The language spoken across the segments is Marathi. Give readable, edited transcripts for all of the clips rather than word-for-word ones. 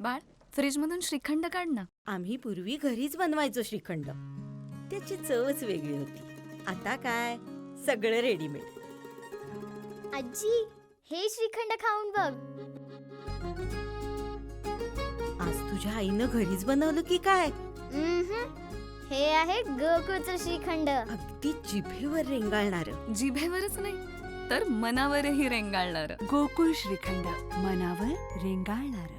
बाळ, फ्रीजमधून श्रीखंड काढ ना. आम्ही पूर्वी घरीच बनवायचो श्रीखंड. त्याची चवच वेगळी होती. आता काय सगळं रेडीमेड. आजी, हे श्रीखंड खाऊन बघ. आज तुझ्या आईनं घरीच बनवलं की काय? हे आहे गोकुळचं श्रीखंड. अगदी जिभेवर रेंगाळणार. जिभेवरच नाही तर मनावरही रेंगाळणार. गोकुळ श्रीखंड, मनावर रेंगाळणार.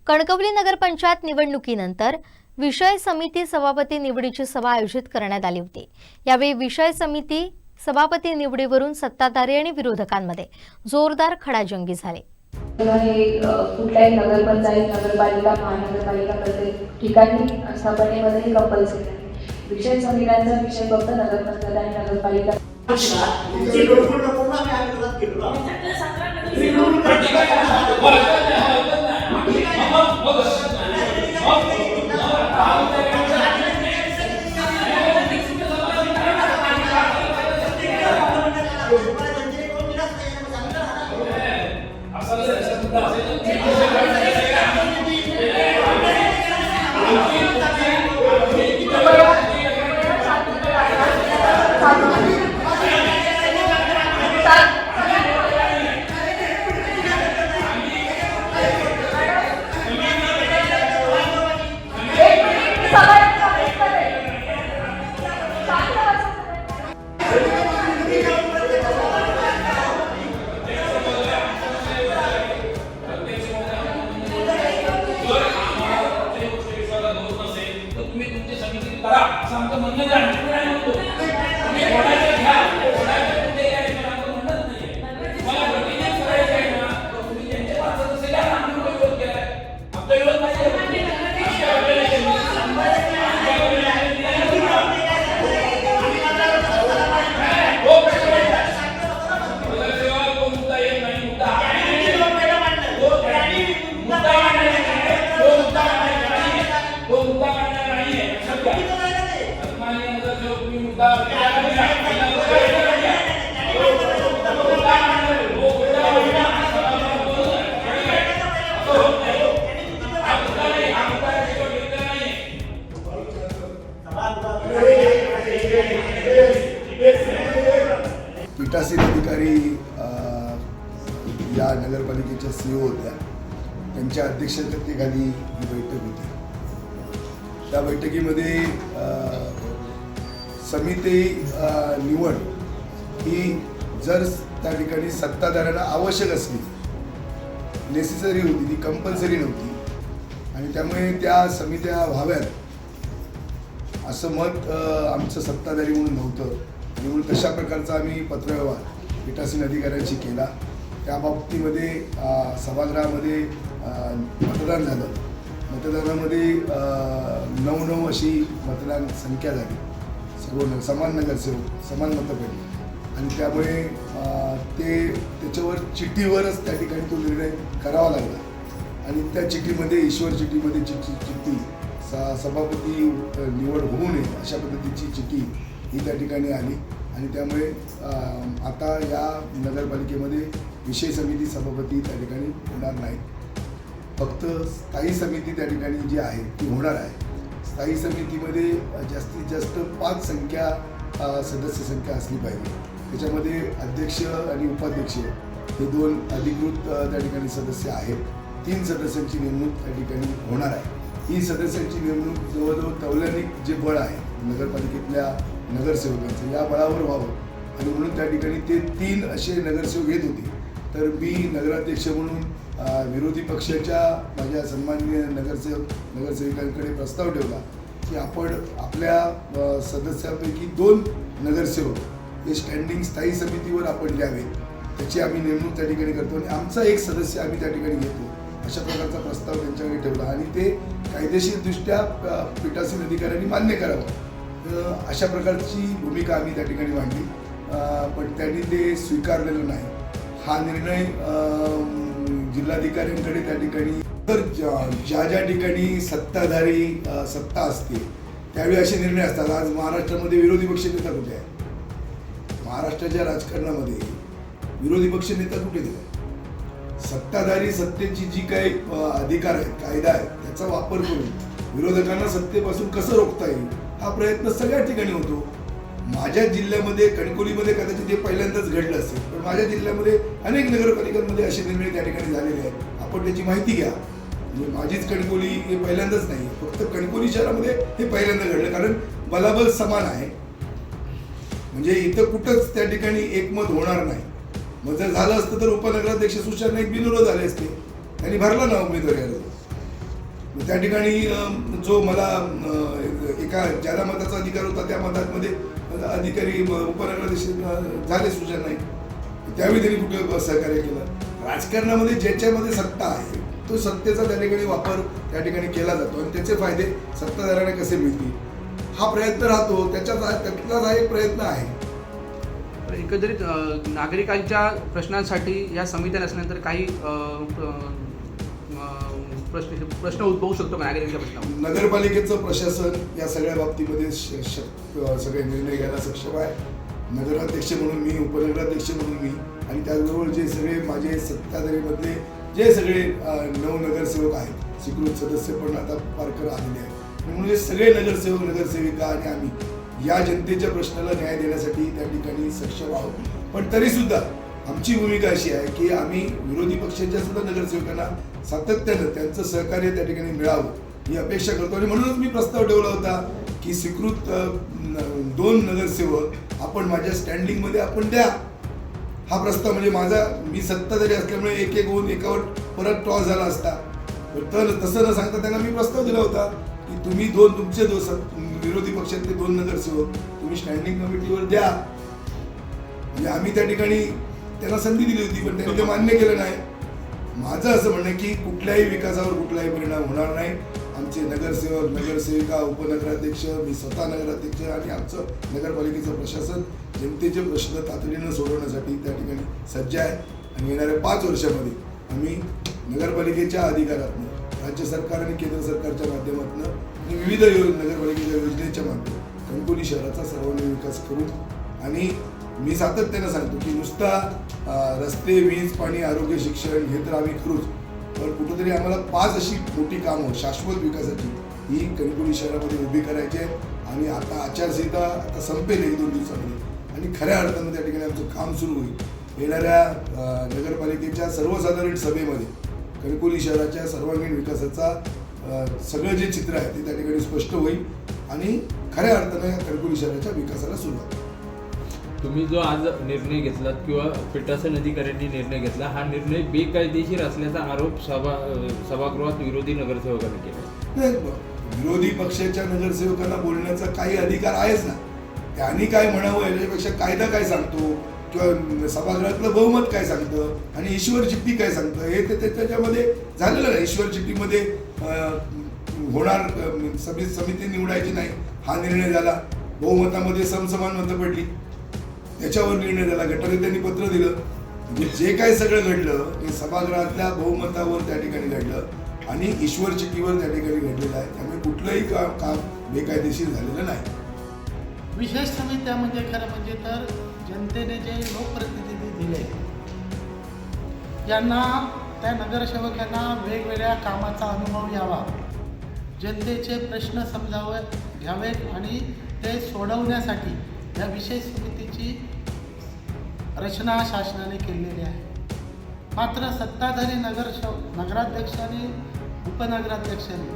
कणकवली नगरपंचायत निवडणुकीनंतर विषय समिती सभापती निवडीची सभा आयोजित करण्यात आली होती. यावेळी विषय समिती सभापती निवडीवरून सत्ताधारी आणि विरोधकांमध्ये जोरदार खडाजंगी झाली. हे कुठल्याही नगरपंचायत, नगरपालिका, महानगरपालिका प्रत्येक ठिकाणी स्थापनेमध्ये कंपल्सरी आहे. विषय समित्यांचा विषय फक्त नगरपंचायत आणि नगरपालिका. पीठासीन अधिकारी या नगरपालिकेच्या CEO होत्या. त्यांच्या अध्यक्षतेखाली ही बैठक होती. त्या बैठकीमध्ये समिती निवड ही जर त्या ठिकाणी सत्ताधाऱ्यांना आवश्यक असली, नेसेसरी होती, ती कंपल्सरी नव्हती आणि त्यामुळे त्या समित्या व्हाव्यात असं मत आमचं सत्ताधारी म्हणून नव्हतं. म्हणून तशा प्रकारचा आम्ही पत्रव्यवहार पीठासीन अधिकाऱ्यांशी केला. त्या बाबतीमध्ये सभागृहामध्ये मतदान झालं. मतदानामध्ये 9-9 अशी मतदान संख्या झाली. सर्व समान नगरसेवक, समान मतं पडली आणि त्यामुळे त्याच्यावर चिठ्ठीवरच त्या ठिकाणी तो निर्णय करावा लागला आणि त्या चिठ्ठीमध्ये, ईश्वर चिठ्ठीमध्ये चिठ्ठी सभापती निवड होऊ नये अशा पद्धतीची चिठ्ठी ही त्या ठिकाणी आली आणि त्यामुळे आता या नगरपालिकेमध्ये विषय समिती सभापती त्या ठिकाणी होणार नाही. फक्त स्थायी समिती त्या ठिकाणी जी आहे ती होणार आहे. स्थायी समितीमध्ये जास्तीत जास्त 5 सदस्य संख्या असली पाहिजे. त्याच्यामध्ये अध्यक्ष आणि उपाध्यक्ष हे 2 अधिकृत त्या ठिकाणी सदस्य आहेत. 3 सदस्यांची नेमणूक त्या ठिकाणी होणार आहे. ही सदस्यांची नेमणूक जवळजवळ तौलनिक जे बळ आहे नगरपालिकेतल्या नगरसेवकांचं, या बळावर व्हावं आणि म्हणून त्या ठिकाणी ते 3 असे नगरसेवक येत होते. तर मी नगराध्यक्ष म्हणून विरोधी पक्षाच्या माझ्या सन्माननीय नगरसेविकांकडे प्रस्ताव ठेवला की आपण आपल्या सदस्यांपैकी 2 नगरसेवक हे स्टँडिंग स्थायी समितीवर आपण द्यावे. त्याची आम्ही नेमणूक त्या ठिकाणी करतो आणि आमचा 1 सदस्य आम्ही त्या ठिकाणी घेतो. अशा प्रकारचा प्रस्ताव त्यांच्याकडे ठेवला आणि ते कायदेशीरदृष्ट्या पीठासीन अधिकाऱ्यांनी मान्य करावं. अशा प्रकारची भूमिका आम्ही त्या ठिकाणी मांडली, पण त्यांनी ते स्वीकारलेलं नाही. हा निर्णय जिल्हाधिकाऱ्यांकडे त्या ठिकाणी तर ज्या ठिकाणी सत्ताधारी सत्ता असते त्यावेळी असे निर्णय असतात. आज महाराष्ट्रामध्ये विरोधी पक्ष नेता कुठे आहे? महाराष्ट्राच्या राजकारणामध्ये विरोधी पक्ष नेता कुठे दिला? सत्ताधारी सत्तेची जी काही अधिकार आहेत, कायदा आहे, त्याचा वापर करून विरोधकांना सत्तेपासून कसं रोखता येईल हा प्रयत्न सगळ्या ठिकाणी होतो. माझ्या जिल्ह्यामध्ये कणकवलीमध्ये कदाचित हे पहिल्यांदाच घडलं असेल, पण माझ्या जिल्ह्यामध्ये अनेक नगरपालिकांमध्ये असे निर्णय त्या ठिकाणी झालेले आहेत. आपण त्याची माहिती घ्या. म्हणजे माझीच कणकवली हे पहिल्यांदाच नाही, फक्त कणकवली शहरामध्ये हे पहिल्यांदा घडलं, कारण बलाबल समान आहे. म्हणजे इथं कुठंच त्या ठिकाणी एकमत होणार नाही. मग जर झालं असतं तर उपनगराध्यक्ष सुशांत नाईक बिनविरोध झाले असते, त्यांनी भरला ना उमेदवारी अर्ज. त्या ठिकाणी जो मला एका ज्यादा मताचा अधिकार होता त्या मतामध्ये अधिकारी उपनगराध्यक्ष झाले सुशांत नाईक, त्यावेळी त्यांनी कुठे सहकार्य केलं. राजकारणामध्ये ज्याच्यामध्ये सत्ता आहे तो सत्तेचा त्या ठिकाणी वापर त्या ठिकाणी केला जातो आणि त्याचे फायदे सत्ताधाऱ्यांना कसे मिळतील हा प्रयत्न राहतो. त्यातलाच हा एक प्रयत्न आहे. एकंदरीत नागरिकांच्या प्रश्नांसाठी या समित्या नसल्यानंतर काही प्रश्न उद्भवू शकतो का नागरिकांच्या प्रश्नावर? नगरपालिकेचं प्रशासन या सगळ्या बाबतीमध्ये सगळे निर्णय घ्यायला सक्षम आहे. नगराध्यक्ष म्हणून मी, उपनगराध्यक्ष म्हणून मी आणि त्याचबरोबर जे सगळे माझे सत्ताधारीमधले जे सगळे 9 नगरसेवक आहेत, स्वीकृत सदस्य पण आता पारकर आलेले आहेत, म्हणून हे सगळे नगरसेवक, नगरसेविका आणि आम्ही या जनतेच्या प्रश्नाला न्याय देण्यासाठी त्या ठिकाणी सक्षम आहोत. पण तरी सुद्धा आमची भूमिका अशी आहे की आम्ही विरोधी पक्षाच्या सुद्धा नगरसेवकांना सातत्यानं त्यांचं सहकार्य त्या ठिकाणी मिळावं ही अपेक्षा करतो. आणि म्हणूनच मी प्रस्ताव ठेवला होता की स्वीकृत 2 नगरसेवक आपण माझ्या स्टँडिंगमध्ये आपण द्या. हा प्रस्ताव म्हणजे मी सत्ताधारी असल्यामुळे एक होऊन एकावर परत टॉस झाला असता, तर तसं न सांगता त्यांना मी प्रस्ताव दिला होता की तुम्ही तुमचे विरोधी पक्षातले 2 नगरसेवक तुम्ही स्टँडिंग कमिटीवर द्या. म्हणजे आम्ही त्या ठिकाणी त्यांना संधी दिली होती, पण त्यांनी ते मान्य केलं नाही. माझं असं म्हणणं की कुठल्याही विकासावर कुठलाही परिणाम होणार नाही. आमचे नगरसेवक, नगरसेविका, उपनगराध्यक्ष, मी स्वतः नगराध्यक्ष आणि आमचं नगरपालिकेचं प्रशासन जनतेचे प्रश्न तातडीनं सोडवण्यासाठी त्या ठिकाणी सज्ज आहे. आणि येणाऱ्या 5 वर्षामध्ये आम्ही नगरपालिकेच्या अधिकारातून राज्य सरकार आणि केंद्र सरकारच्या माध्यमातून आणि विविध नगरपालिकेच्या योजनेच्या माध्यमातून कणकवली शहराचा सर्वांगीण विकास करू. आणि मी सातत्यानं सांगतो की नुसता रस्ते, वीज, पाणी, आरोग्य, शिक्षण हे तर आम्ही करूच, पण कुठंतरी आम्हाला 5 अशी मोठी कामं शाश्वत विकासाची ही कणकवली शहरामध्ये उभी करायची आहे. आणि आता आचारसंहिता आता संपेल 1-2 दिवसामध्ये आणि खऱ्या अर्थानं त्या ठिकाणी आमचं काम सुरू होईल. येणाऱ्या नगरपालिकेच्या सर्वसाधारण सभेमध्ये कणकवली शहराच्या सर्वांगीण विकासाचा सगळं जे चित्र आहे ते त्या ठिकाणी स्पष्ट होईल आणि खऱ्या अर्थानं या कणकवली शहराच्या विकासाला सुरुवात. तुम्ही जो आज निर्णय घेतलात किंवा पीठासन अधिकाऱ्यांनी निर्णय घेतला, हा निर्णय बेकायदेशीर असल्याचा आरोप सभागृहात विरोधी नगरसेवकांनी केला. नाही, विरोधी पक्षाच्या नगरसेवकांना बोलण्याचा काही अधिकार आहेच ना. त्यांनी काय म्हणावं याच्यापेक्षा कायदा काय सांगतो किंवा सभागृहातलं बहुमत काय सांगतं आणि ईश्वर चिठ्ठी काय सांगतं हे ते त्याच्यामध्ये झालेलं नाही. ईश्वर चिठ्ठीमध्ये होणार समिती निवडायची नाही हा निर्णय झाला. बहुमतामध्ये समसमान मतं पडली, त्याच्यावर निर्णय झाला. गटनेत्यांनी पत्र दिलं. म्हणजे जे काय सगळं घडलं हे सभागृहातल्या बहुमतावर त्या ठिकाणी घडलं आणि ईश्वर चिठ्ठीवर त्या ठिकाणी घडलेलं आहे. त्यामुळे कुठलंही काम बेकायदेशीर झालेलं नाही. विशेष समित्या म्हणजे खरं म्हणजे तर जनतेने जे लोकप्रतिनिधी दिले यांना, त्या नगरसेवकांना वेगवेगळ्या कामाचा अनुभव यावा, जनतेचे प्रश्न घ्यावेत आणि ते सोडवण्यासाठी या विशेष समितीची रचना शासनाने केलेली आहे. मात्र सत्ताधारी नगराध्यक्ष आणि उपनगराध्यक्षांनी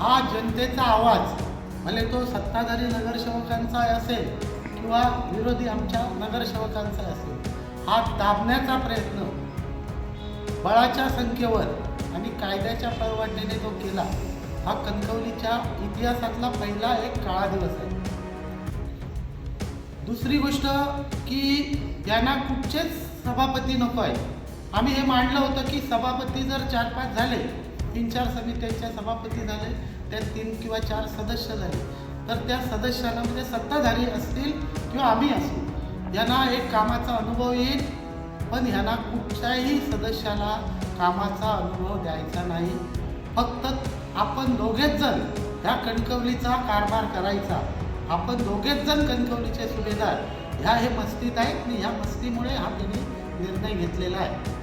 हा जनतेचा आवाज, भले तो सत्ताधारी नगरसेवकांचा असेल किंवा विरोधी आमच्या नगरसेवकांचा असेल, हा दाबण्याचा प्रयत्न बळाच्या संख्येवर आणि कायद्याच्या परवानगीने तो केला. हा कणकवलीच्या इतिहासातला पहिला एक काळा दिवस आहे. दुसरी गोष्ट की यांना कुठचेच सभापती नको आहे. आम्ही हे मांडलं होतं की सभापती जर 4-5 झाले, 3-4 समित्यांच्या सभापती झाले, त्यात 3 किंवा 4 सदस्य झाले, तर त्या सदस्यांना म्हणजे सत्ताधारी असतील किंवा आम्ही असू, यांना एक कामाचा अनुभव येईल. पण ह्यांना कुठच्याही सदस्याला कामाचा अनुभव द्यायचा नाही. फक्त आपण दोघेच जण ह्या कणकवलीचा कारभार करायचा. आपण दोघेच जण कणकवलीचे सुभेदार ह्या हे मस्तीत आहेत आणि ह्या मस्तीमुळे हा त्यांनी निर्णय घेतलेला आहे.